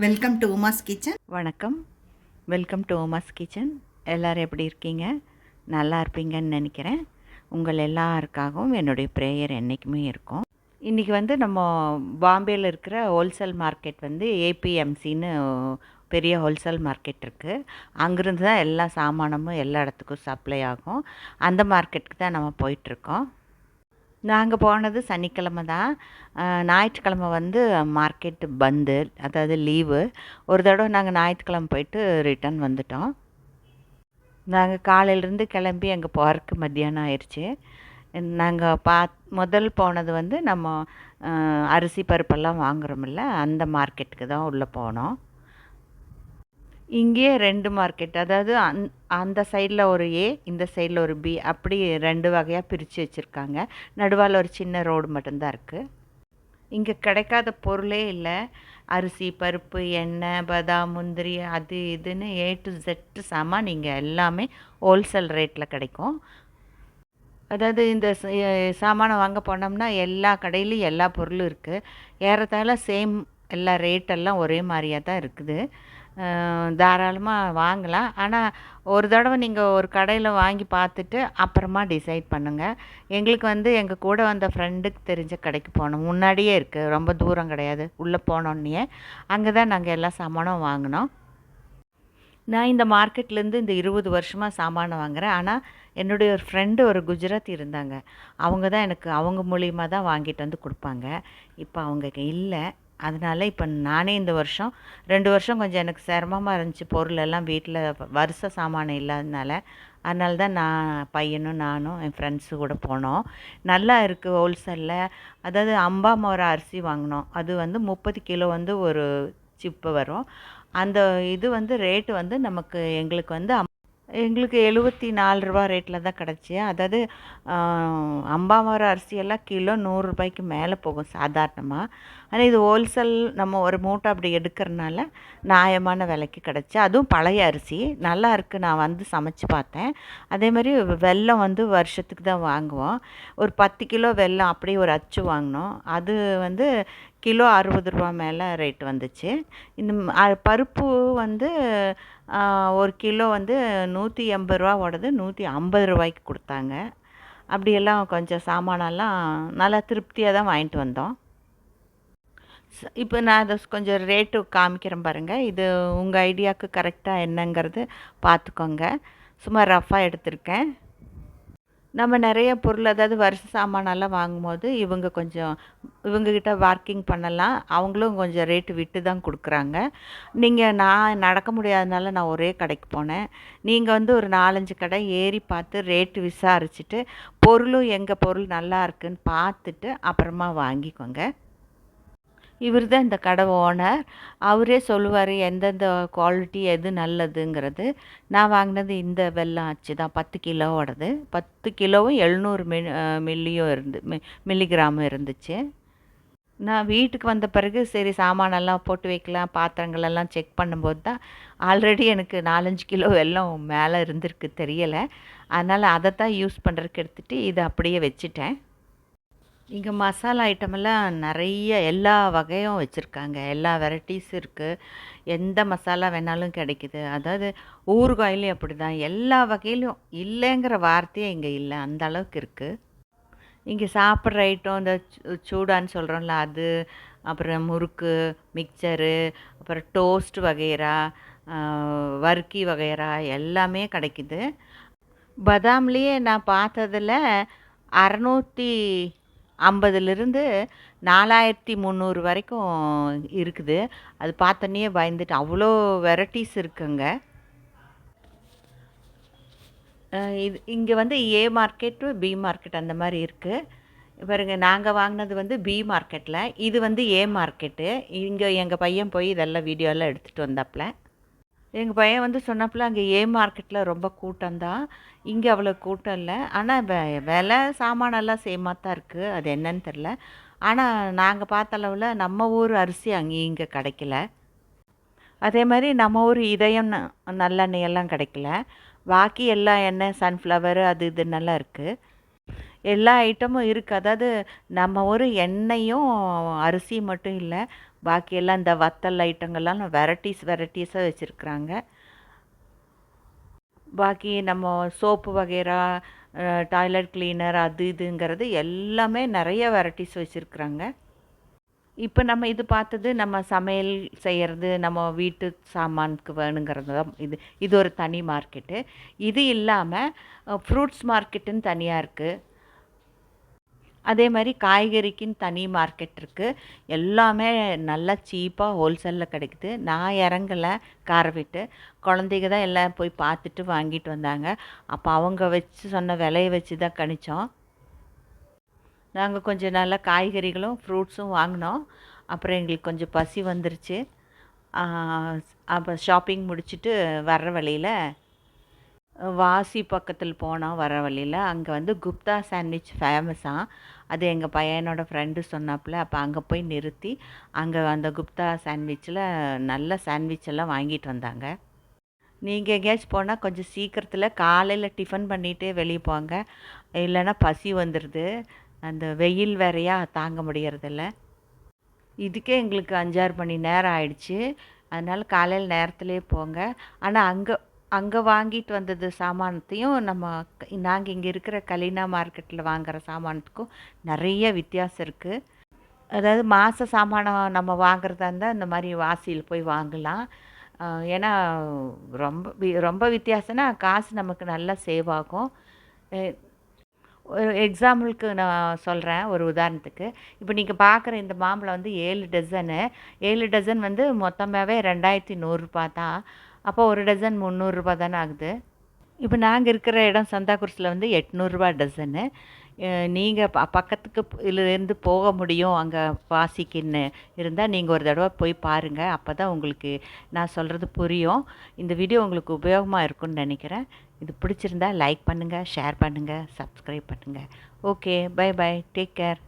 Welcome to Uma's kitchen. வணக்கம். Welcome to Uma's kitchen. எல்லோரும் எப்படி இருக்கீங்க? நல்லா இருப்பீங்கன்னு நினைக்கிறேன். உங்கள் எல்லாருக்காகவும் என்னுடைய ப்ரேயர் என்றைக்குமே இருக்கும். இன்றைக்கி நம்ம பாம்பேயில் இருக்கிற ஹோல்சேல் மார்க்கெட் ஏபிஎம்சின்னு பெரிய ஹோல்சேல் மார்க்கெட் இருக்குது. அங்கேருந்து தான் எல்லா சாமானமும் எல்லா இடத்துக்கும் சப்ளை ஆகும். அந்த மார்க்கெட்டுக்கு தான் நம்ம போயிட்டுருக்கோம். நாங்கள் போனது சனிக்கிழமை தான். ஞாயிற்றுக்கிழமை மார்க்கெட்டு பந்து, அதாவது லீவு. ஒரு தடவை நாங்கள் ஞாயிற்றுக்கிழமை போயிட்டு ரிட்டன் வந்துட்டோம். நாங்கள் காலையிலேருந்து கிளம்பி அங்கே போகிறதுக்கு மத்தியானம் ஆயிடுச்சு. நாங்கள் முதல் போனது நம்ம அரிசி பருப்பெல்லாம் வாங்குகிறோமில்ல, அந்த மார்க்கெட்டுக்கு தான் உள்ளே போனோம். இங்கேயே 2 மார்க்கெட், அதாவது அந்த சைடில் ஒரு ஏ, இந்த சைடில் ஒரு பி, அப்படி 2 வகையாக பிரித்து வச்சுருக்காங்க. நடுவால் ஒரு சின்ன ரோடு மட்டும்தான் இருக்குது. இங்கே கிடைக்காத பொருளே இல்லை. அரிசி பருப்பு எண்ணெய் பாதாம் முந்திரி அது இதுன்னு A to Z சாமான் நீங்கள் எல்லாமே ஹோல்சேல் ரேட்டில் கிடைக்கும். அதாவது இந்த சாமானை வாங்க போனோம்னா எல்லா கடையிலையும் எல்லா பொருளும் இருக்குது. ஏறத்தாழ சேம், எல்லா ரேட்டெல்லாம் ஒரே மாதிரியாக தான் இருக்குது. தாராளமாக வாங்கலாம். ஆனால் ஒரு தடவை நீங்கள் ஒரு கடையில் வாங்கி பார்த்துட்டு அப்புறமா டிசைட் பண்ணுங்கள். எங்களுக்கு எங்கள் கூட வந்த ஃப்ரெண்டுக்கு தெரிஞ்ச கடைக்கு போனோம். முன்னாடியே இருக்குது, ரொம்ப தூரம் கிடையாது. உள்ளே போனோன்னே அங்கே தான் நாங்கள் எல்லா சாமானும் வாங்கினோம். நான் இந்த மார்க்கெட்லேருந்து இந்த 20 வருஷமாக சாமானை வாங்குகிறேன். ஆனால் என்னுடைய ஒரு ஃப்ரெண்டு ஒரு குஜராத்தி இருந்தாங்க. அவங்க தான் எனக்கு அவங்க மூலியமாக தான் வாங்கிட்டு வந்து கொடுப்பாங்க. இப்போ அவங்க இல்லை. அதனால் இப்போ நானே இந்த வருஷம் 2 வருஷம் கொஞ்சம் எனக்கு சிரமமாக இருந்துச்சு. பொருள் எல்லாம் வீட்டில் வருஷ சாமான் இல்லாததுனால. அதனால தான் பையனும் நானும் என் ஃப்ரெண்ட்ஸு கூட போனோம். நல்லா இருக்குது ஹோல்சேலில். அதாவது அம்பாமோர அரிசி வாங்கினோம். அது 30 கிலோ ஒரு சிப்பு வரும். அந்த இது ரேட்டு நமக்கு எங்களுக்கு 74 ரூபா ரேட்டில் தான் கிடச்சி. அதாவது அம்பாமர அரிசியெல்லாம் கிலோ 100 ரூபாய்க்கு மேலே போகும் சாதாரணமாக. ஆனால் இது ஹோல்சேல், நம்ம ஒரு மூட்டை அப்படி எடுக்கிறனால நியாயமான விலைக்கு கிடச்சி. அதுவும் பழைய அரிசி நல்லா இருக்குது. நான் சமைச்சு பார்த்தேன். அதே மாதிரி வெல்லம் வருஷத்துக்கு தான் வாங்குவோம். ஒரு 10 கிலோ வெல்லம் அப்படியே ஒரு அச்சு வாங்கினோம். அது கிலோ 60 ரூபா மேலே ரேட் வந்துச்சு. இந்த பருப்பு ஒரு கிலோ 180 ரூபாவோடது 150 ரூபாய்க்கு கொடுத்தாங்க. அப்படியெல்லாம் கொஞ்சம் சாமானெல்லாம் நல்லா திருப்தியாக தான் வாங்கிட்டு வந்தோம். இப்போ நான் அதை கொஞ்சம் ரேட்டு காமிக்கிறேன் பாருங்கள். இது உங்கள் ஐடியாவுக்கு கரெக்டாக என்னங்கிறது பார்த்துக்கோங்க. சும்மா ரஃபாக எடுத்திருக்கேன். நம்ம நிறைய பொருள், அதாவது வருஷ சாமானெல்லாம் வாங்கும்போது இவங்கக்கிட்ட வார்க்கிங் பண்ணலாம். அவங்களும் கொஞ்சம் ரேட்டு விட்டு தான் கொடுக்குறாங்க. நான் நடக்க முடியாதனால நான் ஒரே கடைக்கு போனேன். நீங்கள் ஒரு 4-5 கடை ஏறி பார்த்து ரேட்டு விசாரிச்சுட்டு எங்கள் பொருள் நல்லா இருக்குன்னு பார்த்துட்டு அப்புறமா வாங்கிக்கோங்க. இவர் தான் இந்த கடை ஓனர். அவரே சொல்லுவார் எந்தெந்த குவாலிட்டி எது நல்லதுங்கிறது. நான் வாங்கினது இந்த வெல்லம் ஆச்சு தான், 10 கிலோவோடது. 10 கிலோவும் 700 மில்லியும் மில்லிகிராமும் இருந்துச்சு. நான் வீட்டுக்கு வந்த பிறகு சரி சாமானெல்லாம் போட்டு வைக்கலாம், பாத்திரங்களெல்லாம் செக் பண்ணும்போது தான் ஆல்ரெடி எனக்கு 4-5 கிலோ வெல்லம் மேலே இருந்திருக்கு, தெரியலை. அதனால் அதை தான் யூஸ் பண்ணுறதுக்கு எடுத்துகிட்டு இதை அப்படியே வச்சுட்டேன். இங்கே மசாலா ஐட்டமெல்லாம் நிறைய எல்லா வகையும் வச்சுருக்காங்க. எல்லா வெரைட்டிஸும் இருக்குது. எந்த மசாலா வேணாலும் கிடைக்குது. அதாவது ஊறுகாயிலையும் அப்படி தான். எல்லா வகையிலும் இல்லைங்கிற வார்த்தையே இங்கே இல்லை, அந்த அளவுக்கு இருக்குது. இங்கே சாப்பிட்ற ஐட்டம் இந்த சூடான்னு சொல்கிறோம்ல அது, அப்புறம் முறுக்கு, மிக்சரு, அப்புறம் டோஸ்ட் வகைரா, வர்க்கி வகைரா எல்லாமே கிடைக்குது. பதாம்லேயே நான் பார்த்ததில் 650லிருந்து 4300 வரைக்கும் இருக்குது. அது பார்த்தோன்னே பயந்துட்டு, அவ்வளோ வெரைட்டிஸ் இருக்குங்க. இது இங்கே ஏ மார்க்கெட்டு பி மார்க்கெட் அந்த மாதிரி இருக்குது. பாருங்க, நாங்கள் வாங்கினது பி மார்க்கெட்டில், இது ஏ மார்க்கெட்டு. இங்கே எங்கள் பையன் போய் இதெல்லாம் வீடியோலாம் எடுத்துகிட்டு வந்தாப்புல. எங்கள் பையன் சொன்னாப்புல அங்கே ஏ மார்க்கெட்டில் ரொம்ப கூட்டம்தான், இங்கே அவ்வளோ கூட்டம் இல்லை. ஆனால் விலை சாமானெல்லாம் சேமாக தான் இருக்குது. அது என்னன்னு தெரில. ஆனால் நாங்கள் பார்த்த அளவில் நம்ம ஊர் அரிசி அங்கேயும் இங்கே கிடைக்கல. அதே மாதிரி நம்ம ஊர் இதயம் நல்லெண்ணெயெல்லாம் கிடைக்கல. பாக்கி எல்லா எண்ணெய் சன்ஃப்ளவர் அது இதுன்னெல்லாம் இருக்குது. எல்லா ஐட்டமும் இருக்குது. அதாவது நம்ம ஒரு எண்ணெயும் அரிசி மட்டும் இல்லை, பாக்கி எல்லாம் இந்த வத்தல் ஐட்டங்கள்லாம் வெரைட்டிஸாக வச்சுருக்குறாங்க. பாக்கி நம்ம சோப்பு வகைரா, டாய்லெட் கிளீனர் அது இதுங்கிறது எல்லாமே நிறைய வெரைட்டிஸ் வச்சுருக்குறாங்க. இப்போ நம்ம இது பார்த்தது நம்ம சமையல் செய்கிறது, நம்ம வீட்டு சாமானுக்கு வேணுங்கிறது தான். இது ஒரு தனி மார்க்கெட்டு. இது இல்லாமல் ஃப்ரூட்ஸ் மார்க்கெட்டுன்னு தனியாக இருக்குது. அதே மாதிரி காய்கறிக்குன்னு தனி மார்க்கெட் இருக்குது. எல்லாமே நல்லா சீப்பாக ஹோல்சேலில் கிடைக்குது. நான் இறங்கலை காரை விட்டு, குழந்தைங்க தான் எல்லாம் போய் பார்த்துட்டு வாங்கிட்டு வந்தாங்க. அப்போ அவங்க வச்சு சொன்ன விலையை வச்சு தான் கணிச்சோம். நாங்கள் கொஞ்சம் நல்லா காய்கறிகளும் ஃப்ரூட்ஸும் வாங்கினோம். அப்புறம் எங்களுக்கு கொஞ்சம் பசி வந்துருச்சு. அப்போ ஷாப்பிங் முடிச்சுட்டு வர்ற வழியில் வாசி பக்கத்தில் போனோம். வர வழியில் அங்கே வந்து குப்தா சாண்ட்விச் ஃபேமஸாக. அது எங்கள் பையனோட ஃப்ரெண்டு சொன்னாப்புல. அப்போ அங்கே போய் நிறுத்தி அங்கே அந்த குப்தா சாண்ட்விச்சில் நல்ல சாண்ட்விச் எல்லாம் வாங்கிட்டு வந்தாங்க. நீங்கள் எங்கேயாச்சும் போனால் கொஞ்சம் சீக்கிரத்தில் காலையில் டிஃபன் பண்ணிகிட்டே வெளியே போங்க, இல்லைன்னா பசி வந்துடுது. அந்த வெயில் வேறையா தாங்க முடியறதில்ல. இதுக்கே எங்களுக்கு 5-6 மணி நேரம் ஆயிடுச்சு. அதனால் காலையில் நேரத்துலேயே போங்க. ஆனால் அங்கே வாங்கிட்டு வந்தது சாமானத்தையும் நாங்கள் இங்கே இருக்கிற கலீனா மார்க்கெட்டில் வாங்குகிற சாமானத்துக்கும் நிறைய வித்தியாசம் இருக்குது. அதாவது மாத சாமானம் நம்ம வாங்குறதா இருந்தால் இந்த மாதிரி வாசியில் போய் வாங்கலாம். ஏன்னா ரொம்ப வித்தியாசம்னா காசு நமக்கு நல்லா சேவ் ஆகும். ஒரு எக்ஸாம்பிளுக்கு நான் சொல்கிறேன், ஒரு உதாரணத்துக்கு. இப்போ நீங்கள் பார்க்குற இந்த மாம்பழம் வந்து 7 டசன் வந்து மொத்தமாகவே 2100 தான். அப்போ ஒரு டசன் 300 தானே ஆகுது. இப்போ நாங்கள் இருக்கிற இடம் சந்தாகுர்ஸில் வந்து 800 டசனு. நீங்கள் பக்கத்துக்கு இருந்து போக முடியும் அங்கே வாசிக்குன்னு இருந்தால் நீங்கள் ஒரு தடவை போய் பாருங்கள். அப்போ தான் உங்களுக்கு நான் சொல்கிறது புரியும். இந்த வீடியோ உங்களுக்கு உபயோகமாக இருக்கும்னு நினைக்கிறேன். இது பிடிச்சிருந்தா லைக் பண்ணுங்கள், ஷேர் பண்ணுங்கள், சப்ஸ்கிரைப் பண்ணுங்கள். Okay, bye bye, take care.